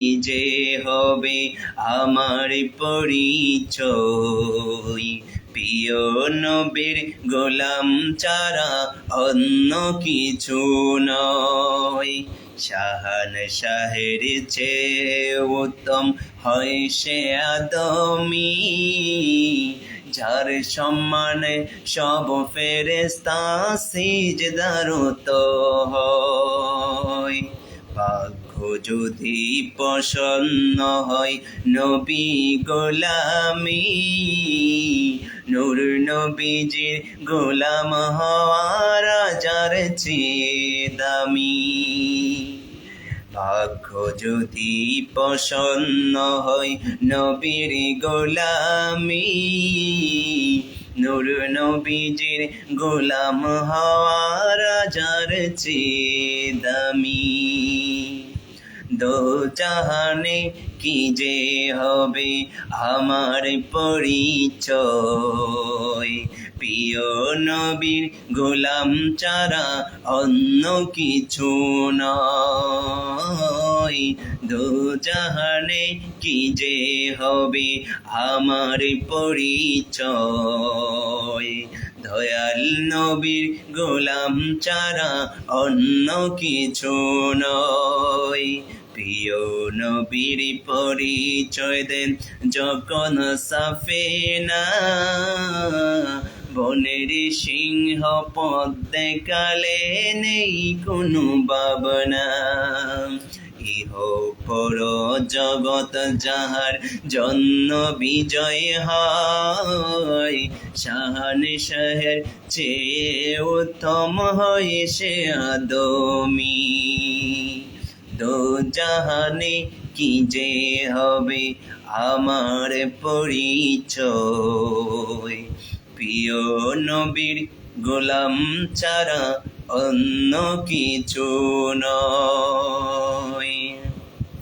যে হবে আমার পরিচয়, প্রিয় নবীর গোলাম ছাড়া অন্য কিছু নয়। শাহান শাহের চেয়ে উত্তম হয় সে আদমি, যার সম্মানে সব ফেরেশতা সিজদারত হয়। ভাগ্য যদি প্রসন্ন হয় নবী গোলামি, নূর নবীজির গোলাম হওয়ার রাজার চেয়ে দামি। ভাগ্য যদি প্রসন্ন হয় নবীর গোলামি, নূর নবীজির গোলাম হওয়ার রাজার চেয়ে দামি। দো জাহানে কি যে হবে আমার পরিচয়, প্রিয় নবীর গোলাম ছাড়া অন্য কিছু নয়। দো জাহানে কি যে হবে আমার পরিচয়, দয়াল নবীর গোলাম ছাড়া অন্য কিছু নয়। প্রিয় নবীর পরিচয় দেন যখন সাফিনা, বনের সিংহ পথ দেখালে নেই কোনো ভাবনা। ইহ পর জগৎ যাহার জন্য বিজয় হয়, শাহান শাহের চেয়ে উত্তম হয় সে আদমি। দো জাহানে কি যে হবে আমার পরিচয়, প্রিয় নবীর গোলাম ছাড়া অন্য কিছু নয়।